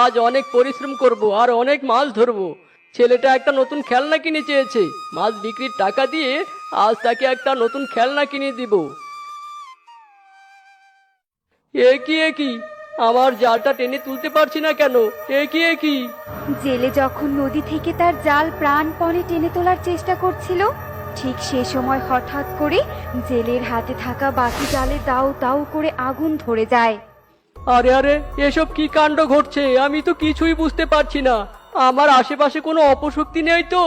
আজ অনেক পরিশ্রম করব আর অনেক মাছ ধরবো। ছেলেটা একটা নতুন খেলনা কিনে চেয়েছে, মাছ বিক্রির টাকা দিয়ে আজ তাকে একটা নতুন খেলনা কিনে দিব। এ কি আমার জালটা টেনে তুলতে পারছি না কেন? এ কি? জেলে যখন নদী থেকে তার জাল প্রাণপণে টেনে তোলার চেষ্টা করছিল, ঠিক সে সময় হঠাৎ করে জেলের হাতে থাকা বাকি জালে দাউ দাউ করে আগুন ধরে যায়। আরে আরে, এসব কি কাণ্ড ঘটছে? আমি তো কিছুই বুঝতে পারছি না। আমার আশেপাশে কোনো অপশক্তি নেই তো?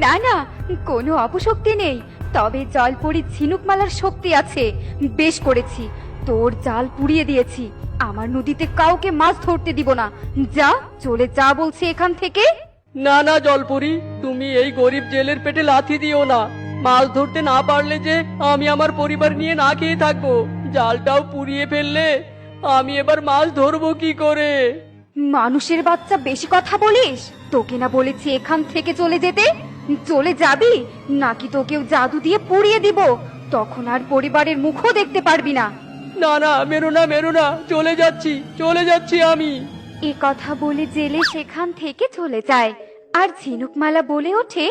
না না, কোনো অপশক্তি নেই, তবে জলপরী ঝিনুকমালার শক্তি আছে। বেশ করেছি, তোর জাল পুড়িয়ে দিয়েছি। আমার নদীতে কাউকে মাছ ধরতে দিব না। যা, চলে যা বলছি এখান থেকে। না না জলপরি, তুমি এই গরিব জেলের পেটে লাথি দিও না। মাছ ধরতে না পারলে যে আমি আমার পরিবার নিয়ে না খেয়ে থাকবো। জালটাও পুড়িয়ে ফেললে আমি এবার মাছ ধরবো কি করে? মানুষের বাচ্চা, বেশি কথা বলিস? তোকে না বলেছি এখান থেকে চলে যেতে? চলে যাবি নাকি তোকেও জাদু দিয়ে পুড়িয়ে দিব? তখন আর পরিবারের মুখও দেখতে পারবি না। না না, মেরো না মেরো না, চলে যাচ্ছি আমি। এ কথা বলে জেলে সেখান থেকে চলে যায়। আর ঝিনুকমালা বলে ওঠে,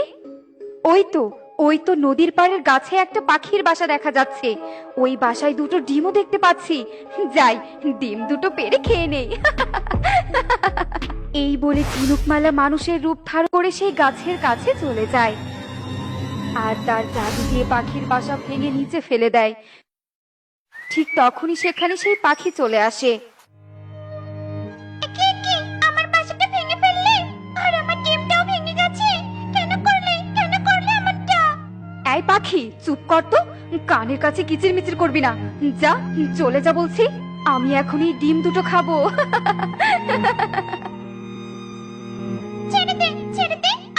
ওই তো নদীর পাড়ের গাছে একটা পাখির বাসা দেখা যাচ্ছে। ওই বাসায় দুটো ডিমও দেখতে পাচ্ছি। যাই, ডিম দুটো পেড়ে খেয়ে নেই। এই বলে ঝিনুকমালা মানুষের রূপ ধারণ করে সেই গাছের কাছে চলে যায় আর তার জাদু দিয়ে পাখির বাসা ভেঙে নিচে ফেলে দেয়। ঠিক তখনই সেখানে সেই পাখি চলে আসে। আমার বাসাটা ভেঙে ফেললে আর আমার ডিমটাও ভেঙে গেছে। কেন করলে আমারটা? এই পাখি, চুপ কর তো, কানের কাছে কিচিরমিচির করবি না। যা, চলে যা বলছি। আমি এখন এই ডিম দুটো খাবো। ছেড়ে দে,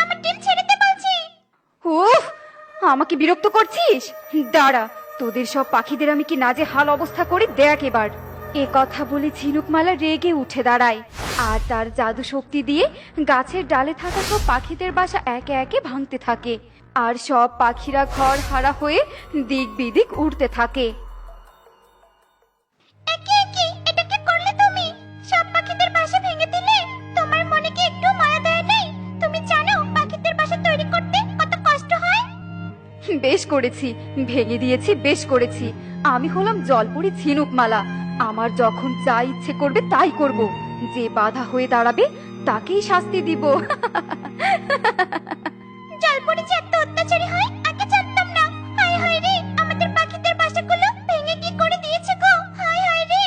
আমার ডিম ছেড়ে দে বলছি। উফ, আমাকে বিরক্ত করছিস? দাঁড়া, তোদের সব পাখিদের আমি কি নাজেহাল অবস্থা করি দেখ এবার। এ কথা বলে ঝিনুকমালা রেগে উঠে দাঁড়ায় আর তার জাদু শক্তি দিয়ে গাছের ডালে থাকা সব পাখিদের বাসা একে একে ভাঙতে থাকে। আর সব পাখিরা ঘর হারা হয়ে দিক বিদিক উড়তে থাকে। এটা কি করলে তুমি? সব পাখিদের বাসা ভেঙে দিলে। তোমার মনে কি একটু মায়া দয়া নেই? তুমি জানো পাখিদের বাসা তৈরি করতে কত কষ্ট হয়? বেশ করেছি, ভেঙে দিয়েছি, বেশ করেছি। আমি হলাম জলপরী ঝিনুকমালা। আমার যখন যা ইচ্ছে করবে তাই করব। যে বাধা হয়ে দাঁড়াবে তাকেই শাস্তি দিব। জলপরী যে এত অত্যাচারী হয় আগে জানতাম না। হায় হায় রে, আমাদের পাখিদের বাসাগুলো ভেঙে কি করে দিয়েছে গো। হায় হায় রে।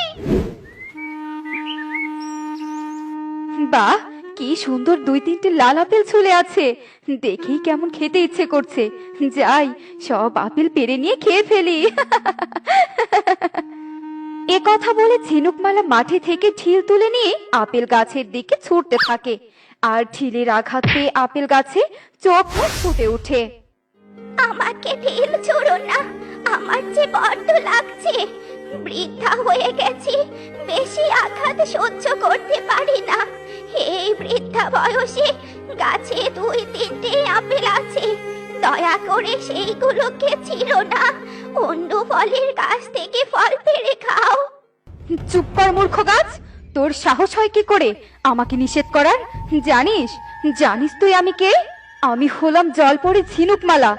বাহ, কি সুন্দর 2-3টে লাল আপেল ঝুলে আছে। দেখেই কেমন খেতে ইচ্ছে করছে। যাই, সব আপেল পেড়ে নিয়ে খেয়ে ফেলি। এ কথা বলে ঝিনুকমালা মাটি থেকে ঢিল তুলে নিয়ে আপেল গাছের দিকে ছুটতে থাকে। আর ঢিলের আঘাত পেয়ে আপেল গাছে চোখ মুখ ফুটে ওঠে। আমাকে ঢিল ছোড়ো না, আমার যে বড্ড লাগছে। বৃদ্ধা হয়ে গেছি, বেশি আঘাত সহ্য করতে পারি না। এই বৃদ্ধা বয়সে গাছে 2-3টে আপেল আছে, দয়া করে সেইগুলোকে ছিঁড়ো না। অন্য ফলের গাছ থেকে ফল পেড়ে খাও। চুপ কর মূর্খ গাছ, তোর সাহস হয় কি করে আমাকে নিষেধ করার? জানিস তুই আমি কে? আমি হলাম জলপরী ঝিনুকমালা।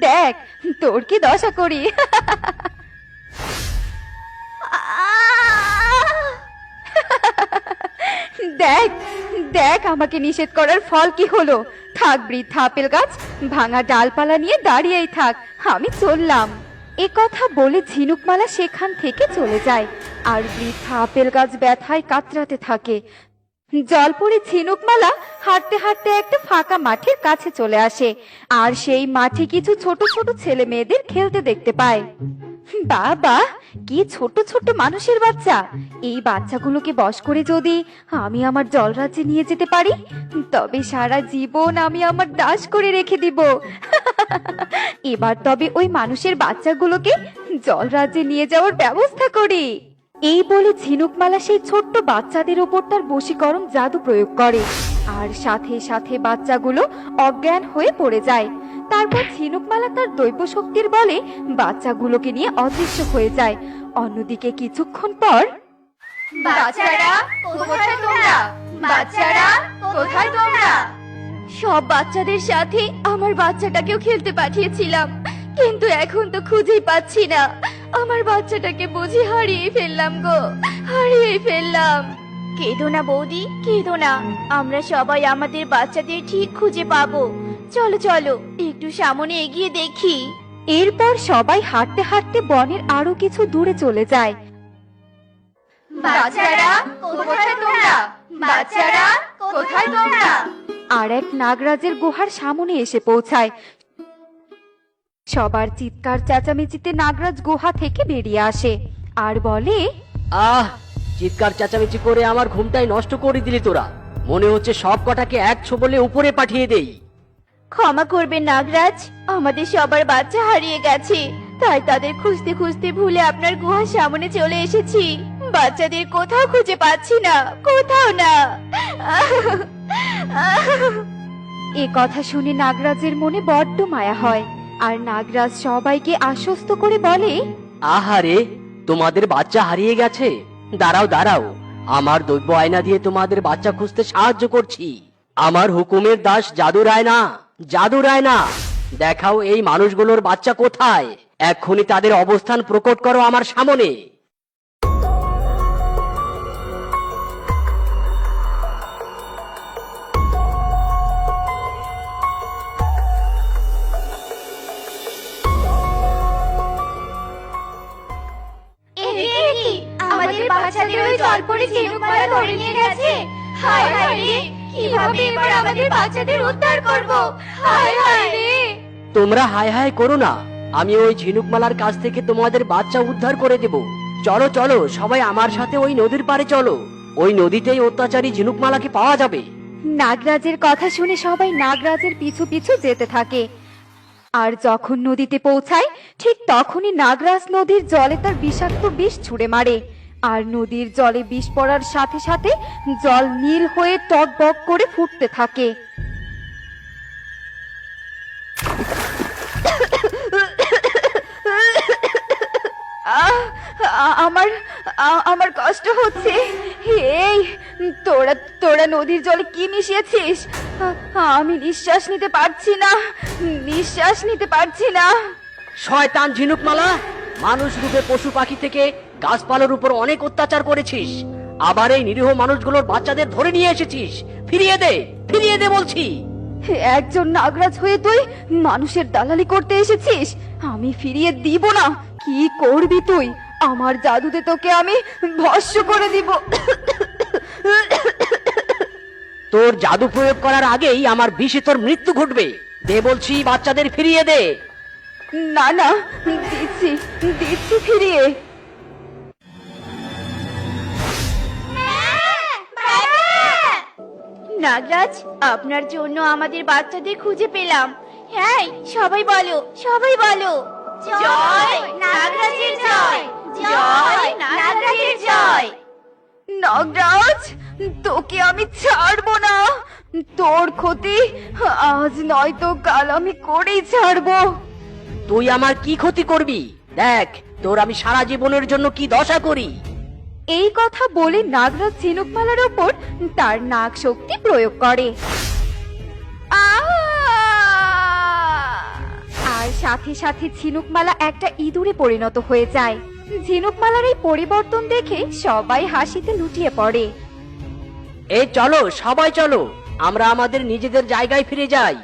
দেখ তোর কি দশা করি। দেখ দেখ আমাকে নিষেধ করার ফল কি হলো। থাক বৃদ্ধা আপেল গাছ, ভাঙা ডালপালা নিয়ে দাঁড়িয়েই থাক, আমি চললাম। এ কথা বলে ঝিনুকমালা সেখান থেকে চলে যায় আর বৃদ্ধা আপেল গাছ ব্যথায় কাতরাতে থাকে। জলপরী ঝিনুকমালা হাঁটতে হাঁটতে একটা ফাঁকা মাঠের কাছে চলে আসে আর সেই মাঠে কিছু ছোট ছোট ছেলে মেয়েদের খেলতে দেখতে পায়। বাবা, কি ছোট ছোট মানুষের বাচ্চা! এই বাচ্চাগুলোকে বশ করে যদি আমি আমার জলরাজ্যে নিয়ে যেতে পারি, তবে সারা জীবন আমি আমার দাস করে রেখে দিব। এবার তবে ওই মানুষের বাচ্চাগুলোকে জলরাজ্যে নিয়ে যাওয়ার ব্যবস্থা করি। এই বলে ঝিনুকমালা সেই ছোট্ট বাচ্চাদের উপর তার বশীকরণ জাদু প্রয়োগ করে আর সাথে সাথে বাচ্চাগুলো অজ্ঞান হয়ে পড়ে যায়। তারপর ঝিনুকমালা তার দৈব শক্তির বলে বাচ্চাগুলোকে নিয়ে অদৃশ্য হয়ে যায় অন্যদিকে কিছুক্ষণ পর বাচ্চারা কোথায় তোমরা? বাচ্চারা কোথায় তোমরা? সব বাচ্চাদের সাথে আমার বাচ্চাটাকেও খেলতে পাঠিয়েছিলাম, কিন্তু এখন তো খুঁজেই পাচ্ছি না। আমার বাচ্চাটাকে বুঝি হারিয়ে ফেললাম গো, হারিয়ে ফেললাম। কেঁদো না বৌদি, কেঁদো না, আমরা সবাই আমাদের বাচ্চাদের ঠিক খুঁজে পাবো। চলো চলো একটু সামনে এগিয়ে দেখি। এরপর সবাই হাঁটতে হাঁটতে বনের আরো কিছু দূরে চলে যায়। বাচ্চারা কোথায় তোমরা? বাচ্চারা কোথায় তোমরা? আর এক নাগরাজের গুহার সামনে এসে পৌঁছায়। সবার চিৎকার চেঁচামেচিতে নাগরাজ গুহা থেকে বেরিয়ে আসে আর বলে, আহ, চিৎকার চেঁচামেচি করে আমার ঘুমটাই নষ্ট করে দিলি তোরা। মনে হচ্ছে সব কটাকে এক ছোবলে উপরে পাঠিয়ে দেই। ক্ষমা করবেন নাগরাজ, আমাদের সবার বাচ্চা হারিয়ে গেছে, তাই তাদের খুঁজতে খুঁজতে ভুলে আপনার গুহার সামনে চলে এসেছি। বাচ্চাদের কোথাও খুঁজে পাচ্ছি না, কোথাও না। এ কথা শুনে নাগরাজের মনে বড্ড মায়া হয়, আর নাগরাজ সবাইকে আশ্বস্ত করে বলে, আহারে, তোমাদের বাচ্চা হারিয়ে গেছে? দাঁড়াও দাঁড়াও, আমার দৈব আয়না দিয়ে তোমাদের বাচ্চা খুঁজতে সাহায্য করছি। আমার হুকুমের দাস জাদুর আয়না, জাদুর আয়না, দেখাও এই মানুষগুলোর বাচ্চা কোথায়। এক্ষুনি তাদের অবস্থান প্রকট করো আমার সামনে। আমাদের বাচ্চাদের ওই জলপরি ঝিনুকমালা ধরে নিয়ে গেছে। হায় হায় রে, কিভাবে এবার আমাদের বাচ্চাদের উদ্ধার করব? হায় হায় রে। তোমরা হায় হায় করো না, আমি ওই ঝিনুকমালার কাছ থেকে তোমাদের বাচ্চা উদ্ধার করে দেব। চলো চলো সবাই আমার সাথে ওই নদীর পাড়ে চলো, ওই নদীতেই অত্যাচারী ঝিনুকমালাকে পাওয়া যাবে। নাগরাজের কথা শুনে সবাই নাগরাজের পিছু পিছু যেতে থাকে। আর যখন নদীতে পৌঁছায়, ঠিক তখনই নাগরাজ নদীর জলে তার বিষাক্ত বিষ ছুঁড়ে মারে। আর নদীর জলে বিষ পড়ার সাথে সাথে জল নীল হয়ে টকবক করে ফুটতে থাকে। আমার আমার কষ্ট হচ্ছে। এই তোরা তোরা নদীর জলে কি মিশিয়েছিস? আমি নিঃশ্বাস নিতে পারছি না, নিঃশ্বাস নিতে পারছি না। শয়তান ঝিনুকমালা, মানুষ রূপে পশু পাখি থেকে গাছপালার উপর অনেক অত্যাচার করেছিস, আবার এই নিরীহ মানুষগুলোর বাচ্চাদের ধরে নিয়ে এসেছিস। ফিরিয়ে দে, ফিরিয়ে দে বলছি। একজন নাগরাজ হয়ে তুই মানুষের দালালি করতে এসেছিস? আমি ফিরিয়ে দিব না। কি করবি তুই? আমার জাদুতে তোকে আমি ভস্ম করে দিব। তোর জাদু প্রয়োগ করার আগেই আমার বিষে তোর মৃত্যু ঘটবে। দে বলছি, বাচ্চাদের ফিরিয়ে দে। না না, দিচ্ছি দিচ্ছি ফিরিয়ে। নাগরাজ, আপনার জন্য আমাদের বাচ্চাদের খুঁজে পেলাম। হ্যাঁ, সবাই বলো, সবাই বলো, জয় নাগরাজের জয়, জয় নাগরাজের জয়। নাগরাজ, তোকে আমি ছাড়বো না। তোর ক্ষতি আজ নয়তো কাল আমি করেই ছাড়বো। তুই আমার কি ক্ষতি করবি? দেখ তোর আমি সারা জীবনের জন্য কি দশা করি। এই কথা বলে নাগরাজ ঝিনুকমালার ওপর তার নাগ শক্তি প্রয়োগ করে। আর সাথে সাথে ঝিনুকমালা একটা ইঁদুরে পরিণত হয়ে যায়। ঝিনুকমালার এই পরিবর্তন দেখে সবাই হাসিতে লুটিয়ে পড়ে। এই চলো সবাই চলো, আমরা আমাদের নিজেদের জায়গায় ফিরে যাই।